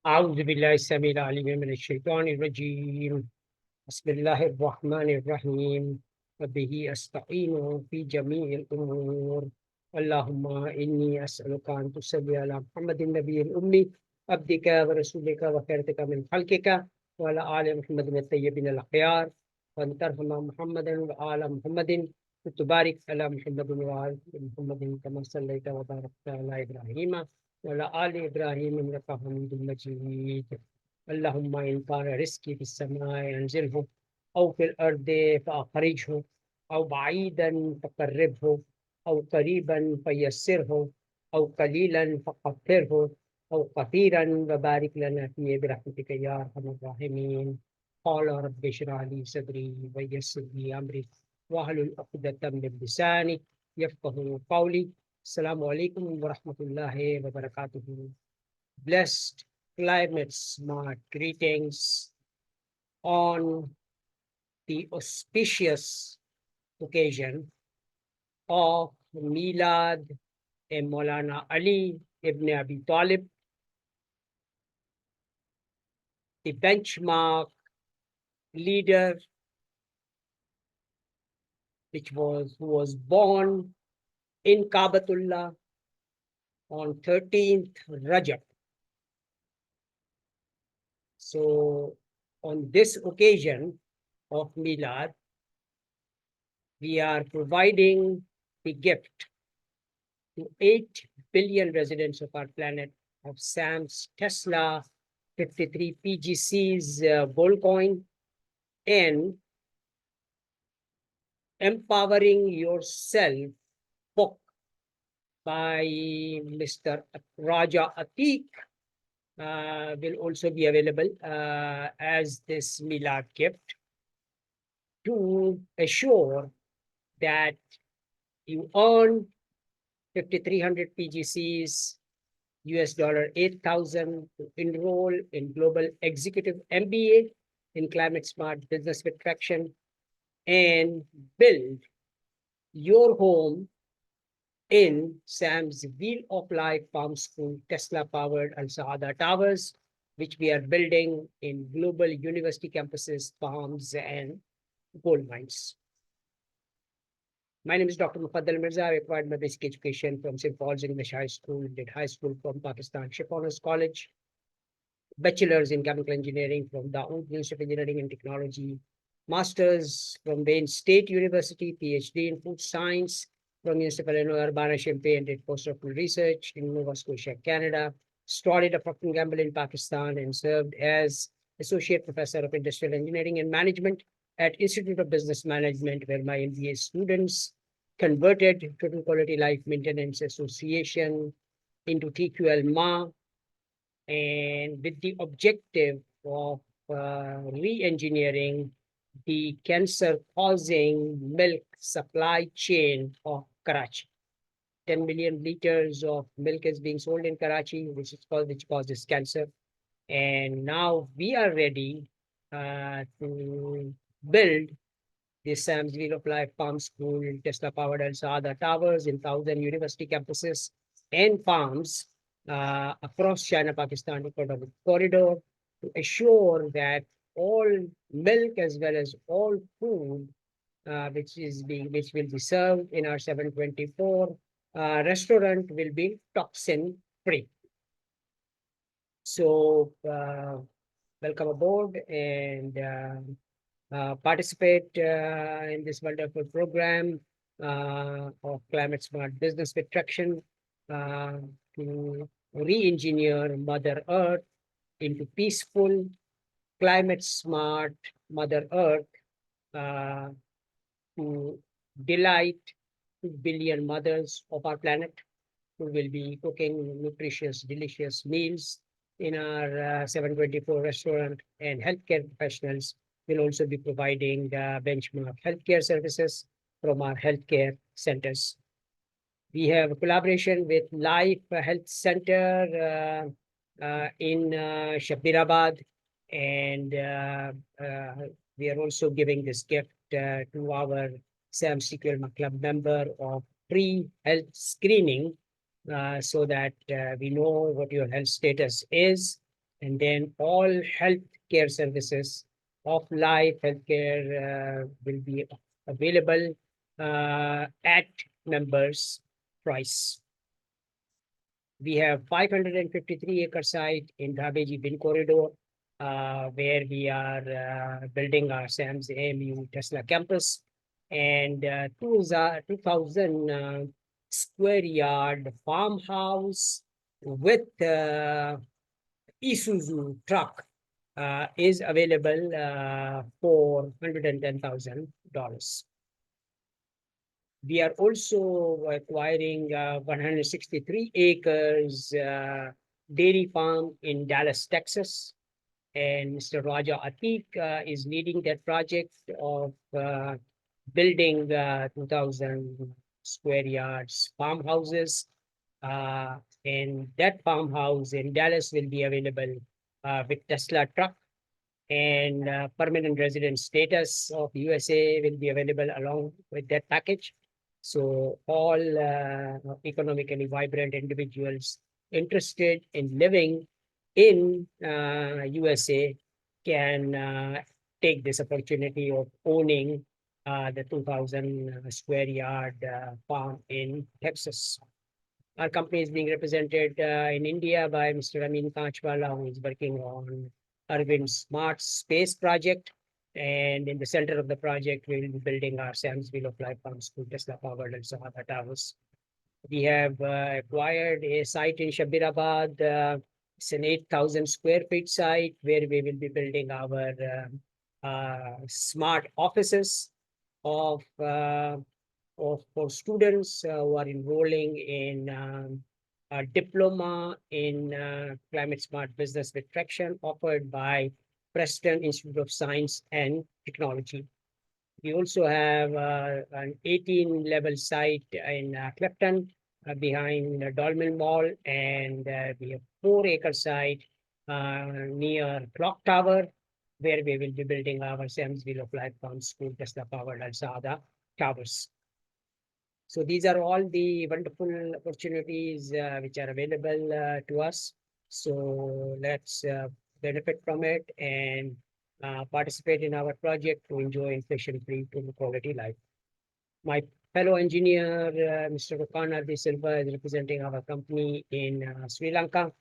أعوذ بالله السميع العليم من الشيطان الرجيم بسم الله الرحمن الرحيم وبه أستعين في جميع الأمور اللهم إني أسألك أن تصلي على محمد النبي الأمي عبدك ورسولك وخيرتك من خلقك وعلى آل محمد الطيبين الأخيار وأن ترحم محمدا وآل محمد وتبارك على محمد وآل محمد كما صليت وباركت على إبراهيم وعلى آل إبراهيم إنك حميد مجيد اللهم إن كان رزقي في السماء أنزله أو في الأرض فأخرجه أو بعيدا فقربه أو قريبا فيسره أو قليلا فقدره أو كثيرا وبارك لنا فيه برحمتك يا أرحم الراحمين قال رب اشرح لي صدري ويسر لي أمري واحلل عقدة من لساني يفقه قولي السلام عليكم ورحمة الله وبركاته. Blessed climate smart greetings on the auspicious occasion of Milad and Maulana Ali ibn Abi Talib, the benchmark leader who was born in Kabatullah on 13th Rajab. So on this occasion of Milad, we are providing the gift to 8 billion residents of our planet of SAMS, Tesla, 53 PGCs, gold coin, and Empowering Yourself book by Mr. Raja Atik will also be available as this Milad gift to assure that you earn 5,300 PGCs, $8,000 to enroll in Global Executive MBA in Climate Smart Business with Traction and build your home in SAM's Wheel of Life Farm School Tesla-powered Saadah Towers, which we are building in global university campuses, farms, and gold mines. My name is Dr. Mufaddal Mirza. I acquired my basic education from St. Paul's English High School, did high school from Pakistan Shiponers College, bachelor's in chemical engineering from Dawood Institute of Engineering and Technology, master's from Wayne State University, PhD in food science from University of Illinois Urbana-Champaign, and did postdoctoral research in Nova Scotia, Canada, studied at Procter & Gamble in Pakistan, and served as associate professor of industrial engineering and management at Institute of Business Management, where my MBA students converted Total Quality Life Maintenance Association into TQLMA, and with the objective of re-engineering the cancer-causing milk supply chain of Karachi. 10 million liters of milk is being sold in Karachi, which causes cancer. And now we are ready to build the SAM's Wheel of Life Farm School, Tesla-powered Saadah Towers in 1,000 university campuses and farms across China, Pakistan, economic corridor to assure that all milk as well as all food which will be served in our 724 restaurant will be toxin free. So welcome aboard and participate in this wonderful program of Climate Smart Business with Traction to re-engineer Mother Earth into peaceful, climate smart Mother Earth to delight 2 billion mothers of our planet who will be cooking nutritious, delicious meals in our 724 restaurant, and healthcare professionals will also be providing benchmark healthcare services from our healthcare centers. We have a collaboration with Life Health Center in Shabirabad, and we are also giving this gift to our SAMS TQLMA club member of free health screening so that we know what your health status is. and then all healthcare services of life healthcare will be available at members' price. We have 553 acre site in Dhabeji Bin Corridor, where we are building our SAMS AMU Tesla campus, and 2,000 square yard farmhouse with Isuzu truck is available for $110,000. We are also acquiring 163 acres dairy farm in Dallas, Texas. And Mr. Raja Atiq is leading that project of building 2,000 square yards farmhouses. And that farmhouse in Dallas will be available with Tesla truck, and permanent resident status of USA will be available along with that package. So all economically vibrant individuals interested in living in USA can take this opportunity of owning the 2,000 square yard farm in Texas. Our company is being represented in India by Mr. Amin Kanchwala, who is working on Arvind Smart Space Project. And in the center of the project, we will be building our SAMS Wheel of Life Farm School, Tesla powered and Saadah towers. We have acquired a site in Shabirabad. It's an 8,000 square feet site where we will be building our smart offices of for students who are enrolling in a diploma in climate smart business with traction offered by Preston Institute of Science and Technology. We also have an 18-level site in Clifton behind Dolmen Mall, and we have 4-acre site near Clock Tower, where we will be building our SAMS Wheel of Life Farm School, Tesla powered Al Saadah towers. So these are all the wonderful opportunities which are available to us. So let's benefit from it and participate in our project to enjoy inflation-free quality life. My fellow engineer, Mr. Rukana De Silva, is representing our company in Sri Lanka,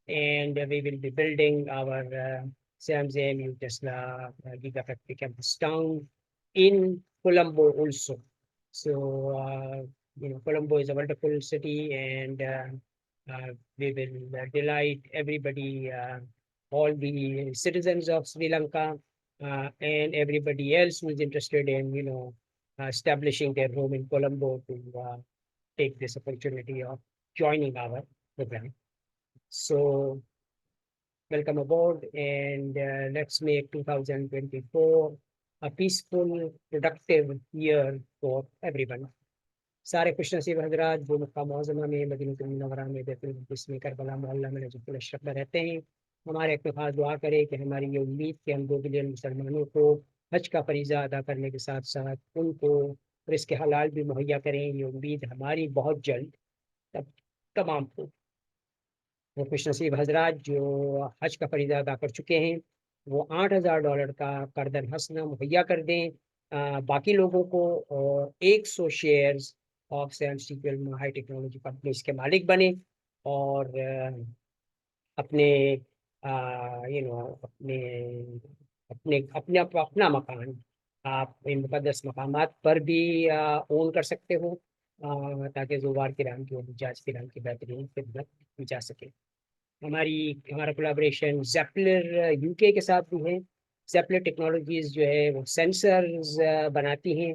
and we will be building our SAMS AMU Tesla Gigafactory campus town in Colombo also. So, Colombo is a wonderful city, and we will delight everybody, all the citizens of Sri Lanka, and everybody else who is interested in, establishing their home in Colombo to take this opportunity of joining our program. So, welcome aboard, and let's make 2024 a peaceful, productive year for everyone. सारे खुश नसीब हजरात जो मक्का मुअज़्ज़मा में मदीनतुल मुनव्वरा में जिसमें Karbala मोहल्ला में नजफुल अशरफ में रहते हैं, हमारे एक खास दुआ करें कि हमारी ये उम्मीद कि हम 2 बिलियन मुसलमानों को हज का फरीज़ा अदा करने के साथ साथ उनको रिज़्क़ हलाल भी मुहैया करें। ये उम्मीद हमारी बहुत जल्द तमाम को वो खुश नसीब हजरात जो हज का फरीज़ा अदा कर चुके हैं वो $8,000 का कर्दन हसना मुहैया कर दें बाकी लोगों को, और 100 shares of SAMS TQLMA high technology companies के मालिक बने, और अपने अपने अपने अपने अपना मकान आप इन मुकद्दस मकामात पर भी ओन कर सकते हो, ताकि ज़ुवार किराम की और मिजाज किराम की बेहतरीन खिदमत की जा सके। हमारा कोलैबोरेशन ज़ेप्लर यूके के साथ भी है। ज़ेप्लर टेक्नोलॉजीज जो है वो सेंसर्स बनाती हैं,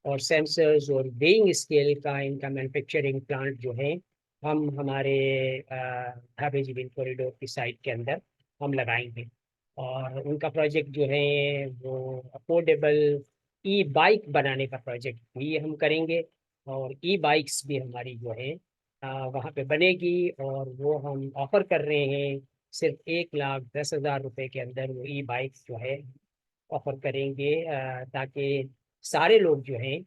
और सेंसर्स और वेइंग स्केल का इनका मैन्युफैक्चरिंग प्लांट जो है हम हमारे धाबेजी बिन कॉरिडोर की साइट के अंदर हम लगाएंगे। और उनका प्रोजेक्ट जो है वो अफोर्डेबल ई बाइक बनाने का प्रोजेक्ट भी हम करेंगे, और ई बाइक्स भी हमारी जो है वहाँ पे बनेगी, और वो हम ऑफर कर रहे हैं सिर्फ 1,10,000 रुपये के अंदर वो ई बाइक जो है ऑफर करेंगे, ताकि सारे लोग जो हैं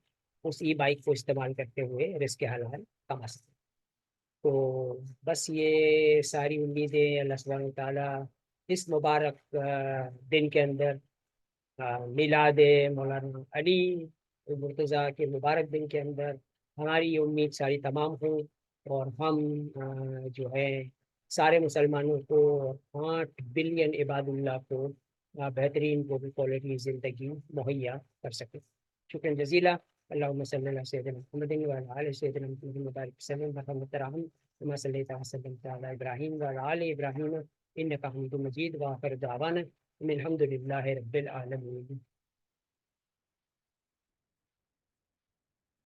उस ई बाइक को इस्तेमाल करते हुए रिज़्क़ हलाल कमा सकें। तो बस ये सारी उम्मीदें अल्लाह सुब्हानहू व तआला اس مبارک دن کے اندر میلاد مولانا علی مرتضیٰ کے مبارک دن کے اندر ہماری یہ امید ساری تمام ہوں، اور ہم جو ہے سارے مسلمانوں کو 8 بلین عباد اللہ کو بہترین کوالٹی زندگی مہیا کر سکیں۔ شکریہ جزیلا۔ اللهم صل على سيدنا محمد وعلى آل سيدنا محمد وبارك وسلم وبارك ترحم كما صليت وسلمت على إبراهيم وعلى آل إبراهيم إنك حميد مجيد، وآخر دعوانا إن الحمد لله رب العالمين۔